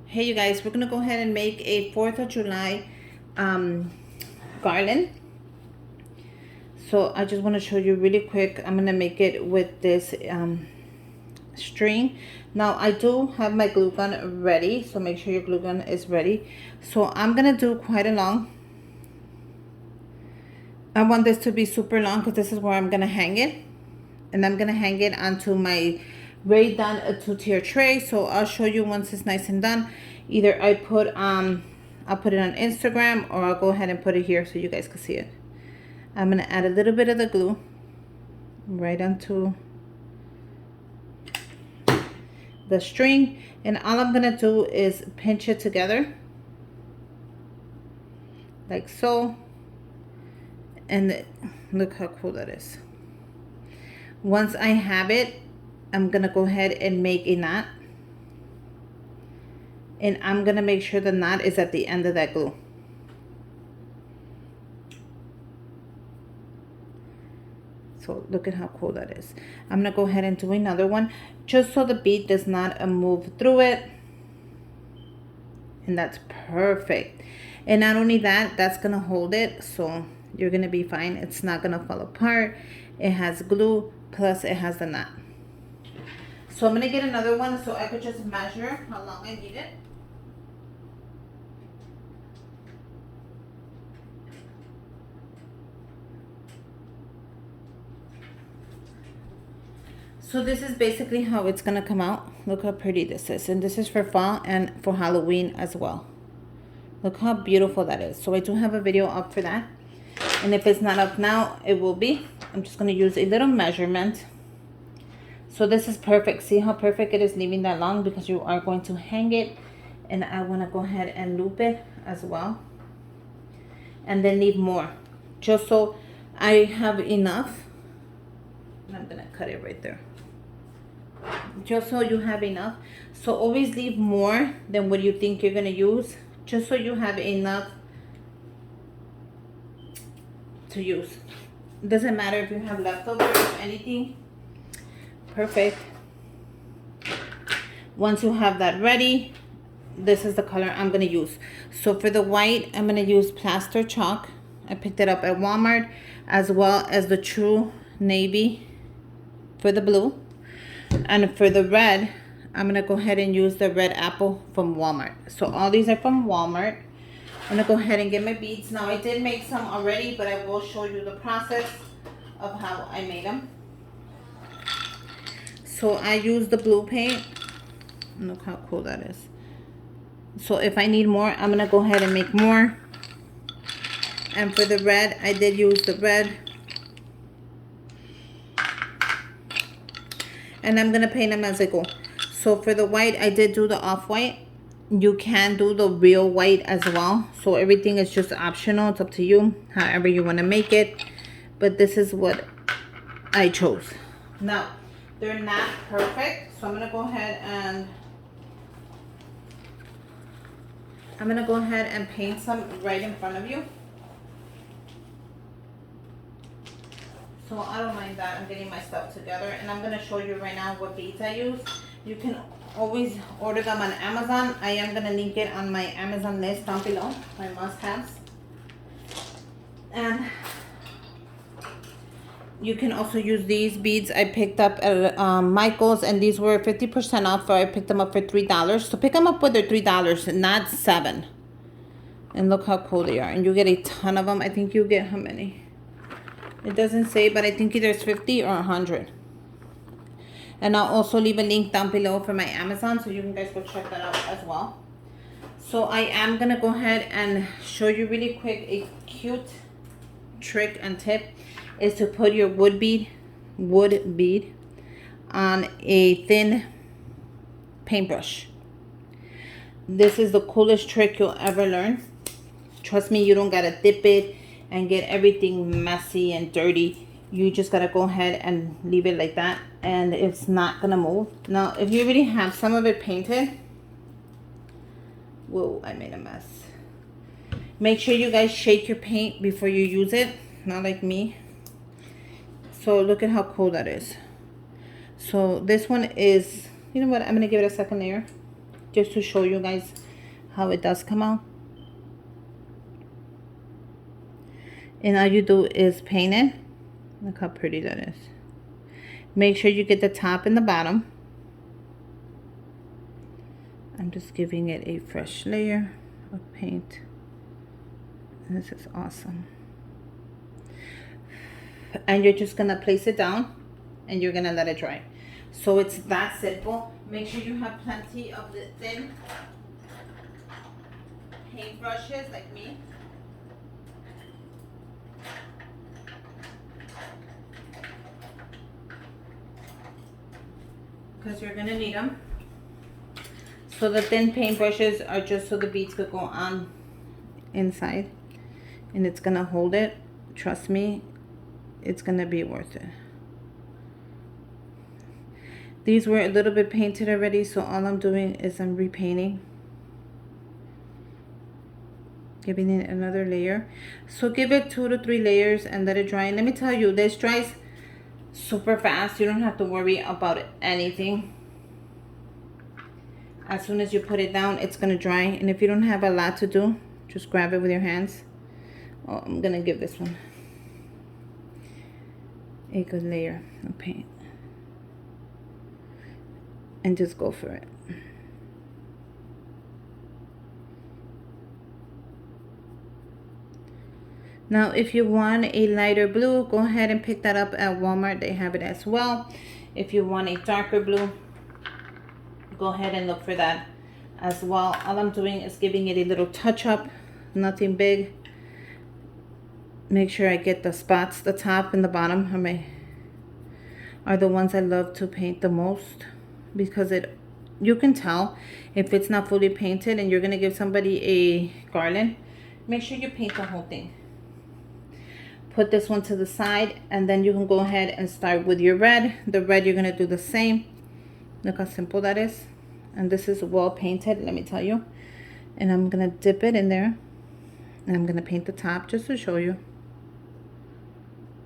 Hey you guys, we're gonna go ahead and make a 4th of July garland. So I just want to show you really quick. I'm gonna make it with this string. Now I do have my glue gun ready, so make sure your glue gun is ready. So I'm gonna do quite a long. I want this to be super long because this is where I'm gonna hang it, and I'm gonna hang it onto my ready done a 2-tier tray. So I'll show you once it's nice and done. Either I'll put it on Instagram, or I'll go ahead and put it here so you guys can see it. I'm gonna add a little bit of the glue right onto the string, and all I'm gonna do is pinch it together like so, and look how cool that is. Once I have it, I'm gonna go ahead and make a knot, and I'm gonna make sure the knot is at the end of that glue. So look at how cool that is. I'm gonna go ahead and do another one just so the bead does not move through it. And that's perfect. And not only that, that's gonna hold it, so you're gonna be fine. It's not gonna fall apart. It has glue, plus it has the knot. So I'm gonna get another one so I could just measure how long I need it. So this is basically how it's gonna come out. Look how pretty this is. And this is for fall and for Halloween as well. Look how beautiful that is. So I do have a video up for that. And if it's not up now, it will be. I'm just gonna use a little measurement. So this is perfect. See how perfect it is leaving that long, because you are going to hang it. And I wanna go ahead and loop it as well. And then leave more. Just so I have enough. And I'm gonna cut it right there. Just so you have enough. So always leave more than what you think you're gonna use, just so you have enough to use. Doesn't matter if you have leftovers or anything. Perfect. Once you have that ready, this is the color I'm gonna use. So for the white, I'm gonna use plaster chalk. I picked it up at Walmart, as well as the true navy for the blue. And for the red, I'm gonna go ahead and use the red apple from Walmart. So all these are from Walmart. I'm gonna go ahead and get my beads. Now I did make some already, but I will show you the process of how I made them. So I use the blue paint. Look how cool that is. So if I need more, I'm gonna go ahead and make more. And for the red, I did use the red. And I'm gonna paint them as I go. So for the white, I did do the off-white. You can do the real white as well. So everything is just optional. It's up to you, however you wanna make it. But this is what I chose. Now, they're not perfect, so I'm gonna go ahead and paint some right in front of you. So I don't mind that. I'm getting my stuff together, and I'm gonna show you right now what beads I use. You can always order them on Amazon. I am gonna link it on my Amazon list down below, my must-haves. And you can also use these beads I picked up at Michael's, and these were 50% off, so I picked them up for $3. So pick them up with their $3, not $7. And look how cool they are. And you get a ton of them. I think you get how many? It doesn't say, but I think either it's 50 or 100. And I'll also leave a link down below for my Amazon, so you can guys go check that out as well. So I am gonna go ahead and show you really quick a cute trick and tip, is to put your wood bead on a thin paintbrush. This is the coolest trick you'll ever learn. Trust me, you don't gotta dip it and get everything messy and dirty. You just gotta go ahead and leave it like that, and it's not gonna move. Now if you already have some of it painted, whoa, I made a mess. Make sure you guys shake your paint before you use it, not like me. So look at how cool that is. So this one is, you know what, I'm gonna give it a second layer just to show you guys how it does come out. And all you do is paint it. Look how pretty that is. Make sure you get the top and the bottom. I'm just giving it a fresh layer of paint. This is awesome. And you're just gonna place it down and you're gonna let it dry. So it's that simple. Make sure you have plenty of the thin paint brushes like me. Because you're gonna need them. So the thin paint brushes are just so the beads could go on inside, and it's gonna hold it. Trust me, it's gonna be worth it. These were a little bit painted already, so all I'm doing is I'm repainting, giving it another layer. So give it 2 to 3 layers and let it dry. And let me tell you, this dries super fast. You don't have to worry about anything. As soon as you put it down, it's gonna dry. And if you don't have a lot to do, just grab it with your hands. Oh, I'm gonna give this one a good layer of paint. And just go for it. Now, if you want a lighter blue, go ahead and pick that up at Walmart. They have it as well. If you want a darker blue, go ahead and look for that as well. All I'm doing is giving it a little touch up, nothing big. Make sure I get the spots, the top and the bottom are the ones I love to paint the most, because you can tell if it's not fully painted and you're gonna give somebody a garland. Make sure you paint the whole thing. Put this one to the side, and then you can go ahead and start with your red. The red, you're gonna do the same. Look how simple that is. And this is well painted, let me tell you. And I'm gonna dip it in there, and I'm gonna paint the top just to show you.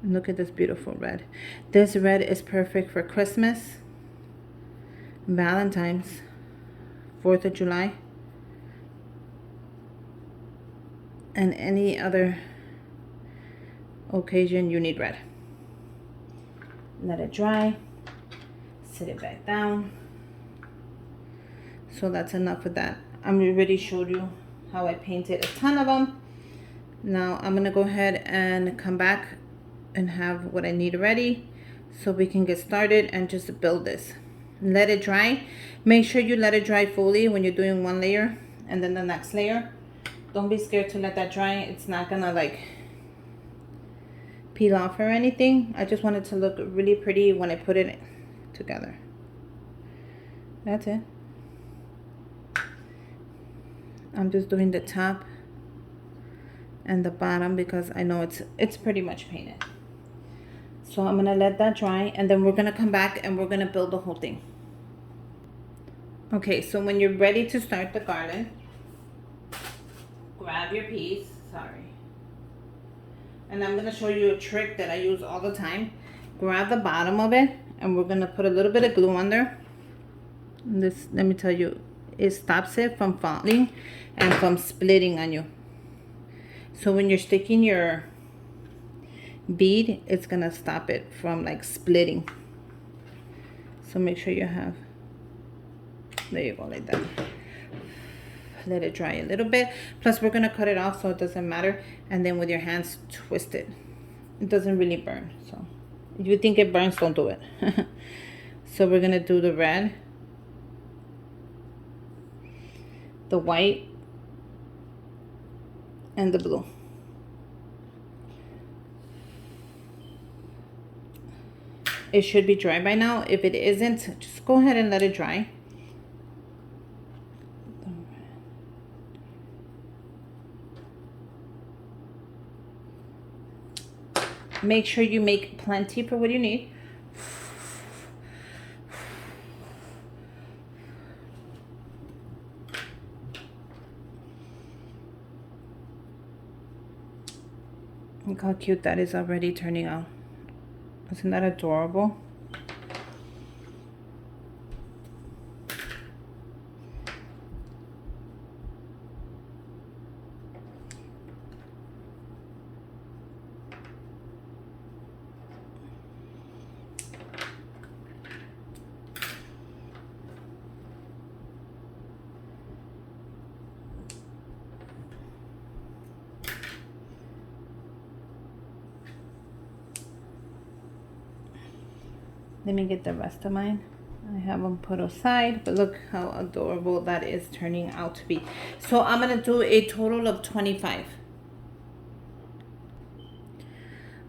And look at this beautiful red. This red is perfect for Christmas, Valentine's, 4th of July, and any other occasion you need red. Let it dry. Sit it back down. So that's enough of that. I already showed you how I painted a ton of them. Now I'm gonna go ahead and come back and have what I need ready so we can get started and just build this. Let it dry. Make sure you let it dry fully when you're doing one layer and then the next layer. Don't be scared to let that dry. It's not gonna like peel off or anything. I just want it to look really pretty when I put it together. That's it. I'm just doing the top and the bottom because I know it's pretty much painted. So I'm gonna let that dry, and then we're gonna come back and we're gonna build the whole thing. Okay, so when you're ready to start the garland, grab your piece, and I'm gonna show you a trick that I use all the time. Grab the bottom of it, and we're gonna put a little bit of glue under. This, let me tell you, it stops it from falling and from splitting on you. So when you're sticking your bead, it's gonna stop it from like splitting. So make sure you have, there you go, like that. Let it dry a little bit. Plus we're gonna cut it off so it doesn't matter, and then with your hands twist it. It doesn't really burn, so if you think it burns, don't do it. So we're gonna do the red, the white, and the blue. It should be dry by now. If it isn't, just go ahead and let it dry. Make sure you make plenty for what you need. Look how cute that is already turning out. Isn't that adorable? Let me get the rest of mine. I have them put aside, but look how adorable that is turning out to be. So I'm gonna do a total of 25.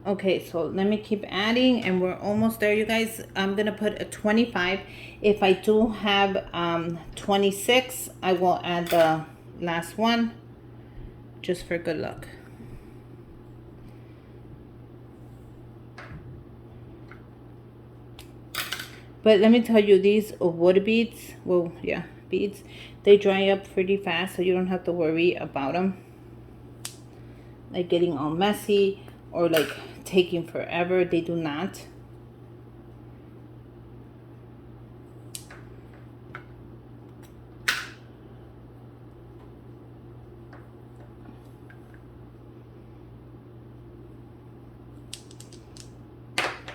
Okay, so let me keep adding, and we're almost there, you guys. I'm gonna put a 25. If I do have 26, I will add the last one just for good luck. But let me tell you, these wood beads, well, yeah, beads, they dry up pretty fast, so you don't have to worry about them like getting all messy or like taking forever. They do not.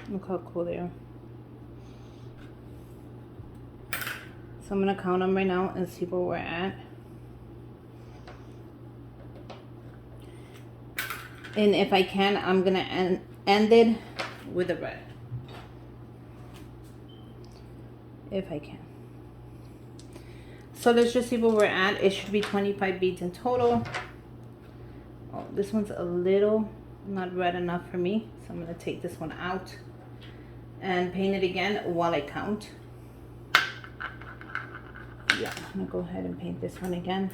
Look how cool they are. So I'm going to count them right now and see where we're at. And if I can, I'm going to end it with a red. If I can. So let's just see where we're at. It should be 25 beads in total. Oh, this one's a little not red enough for me. So I'm going to take this one out and paint it again while I count. Yeah, I'm gonna go ahead and paint this one again.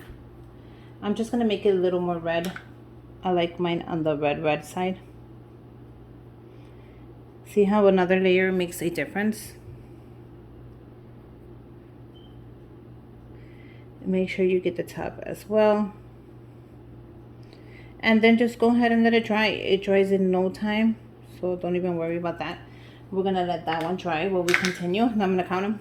I'm just gonna make it a little more red. I like mine on the red side. See how another layer makes a difference? Make sure you get the top as well. And then just go ahead and let it dry. It dries in no time, so don't even worry about that. We're gonna let that one dry while we continue. Now I'm gonna count them.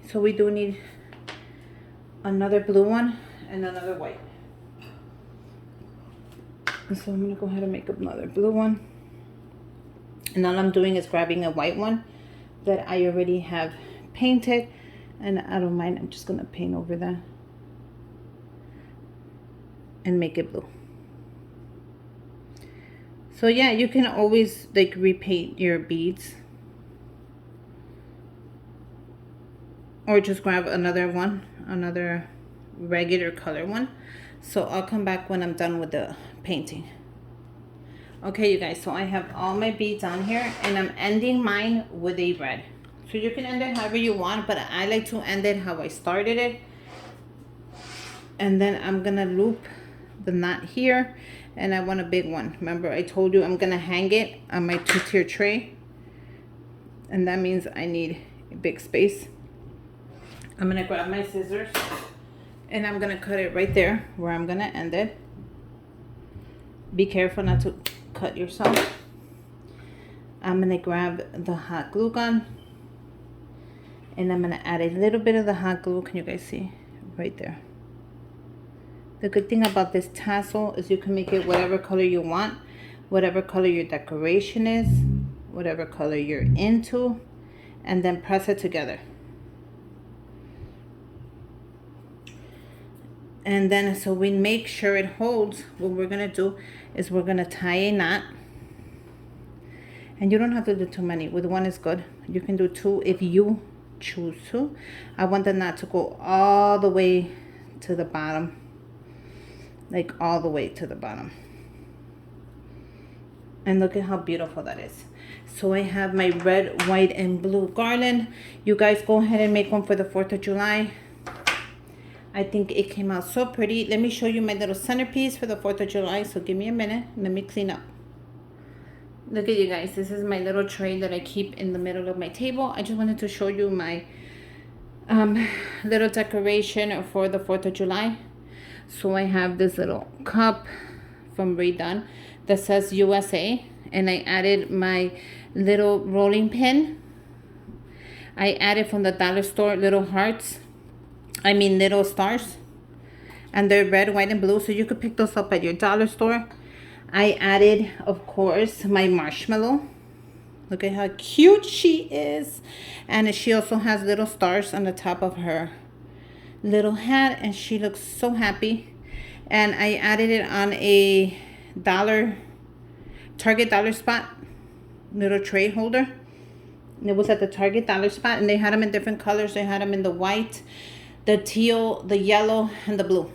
So we do need another blue one and another white. So I'm gonna go ahead and make another blue one. And all I'm doing is grabbing a white one that I already have painted, and I don't mind, I'm just gonna paint over that and make it blue. So yeah, you can always like repaint your beads, or just grab another one, another regular color one. So I'll come back when I'm done with the painting. Okay, you guys, so I have all my beads on here, and I'm ending mine with a red. So you can end it however you want, but I like to end it how I started it. And then I'm gonna loop the knot here, and I want a big one. Remember, I told you I'm gonna hang it on my 2-tier tray, and that means I need a big space. I'm gonna grab my scissors, and I'm gonna cut it right there where I'm gonna end it. Be careful not to cut yourself. I'm gonna grab the hot glue gun, and I'm gonna add a little bit of the hot glue. Can you guys see? Right there. The good thing about this tassel is you can make it whatever color you want, whatever color your decoration is, whatever color you're into, and then press it together. And then so we make sure it holds. What we're gonna do is we're gonna tie a knot, and you don't have to do too many. With one is good. You can do 2 if you choose to. I want the knot to go all the way to the bottom, like all the way to the bottom. And look at how beautiful that is. So I have my red, white, and blue garland. You guys go ahead and make one for the 4th of July. I think it came out so pretty. Let me show you my little centerpiece for the 4th of July. So give me a minute. Let me clean up. Look at you guys. This is my little tray that I keep in the middle of my table. I just wanted to show you my little decoration for the 4th of July. So I have this little cup from Redone that says USA. And I added my little rolling pin. I added from the dollar store little hearts. Little stars, and they're red, white, and blue, so you could pick those up at your dollar store. I added, of course, my marshmallow. Look at how cute she is. And she also has little stars on the top of her little hat, and she looks so happy. and I added it on a Target dollar spot little tray holder. And it was at the Target dollar spot, and they had them in different colors. They had them in the white, the teal, the yellow, and the blue.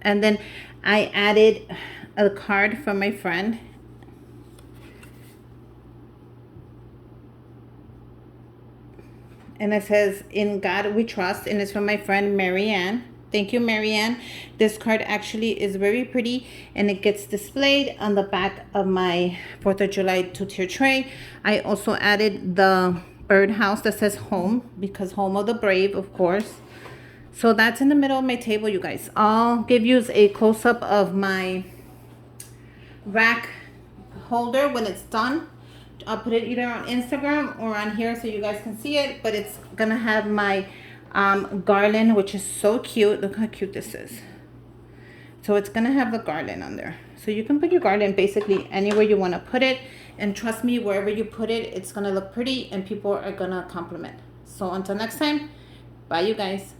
And then I added a card from my friend. And it says, "In God We Trust," and it's from my friend Marianne. Thank you, Marianne. This card actually is very pretty, and it gets displayed on the back of my 4th of July 2-tier tray. I also added the birdhouse that says home, because home of the brave, of course. So that's in the middle of my table, you guys. I'll give you a close-up of my rack holder when it's done. I'll put it either on Instagram or on here so you guys can see it. But it's gonna have my garland, which is so cute. Look how cute this is. So it's gonna have the garland on there, so you can put your garland basically anywhere you want to put it. And trust me, wherever you put it, it's gonna look pretty and people are gonna compliment. So until next time, bye you guys.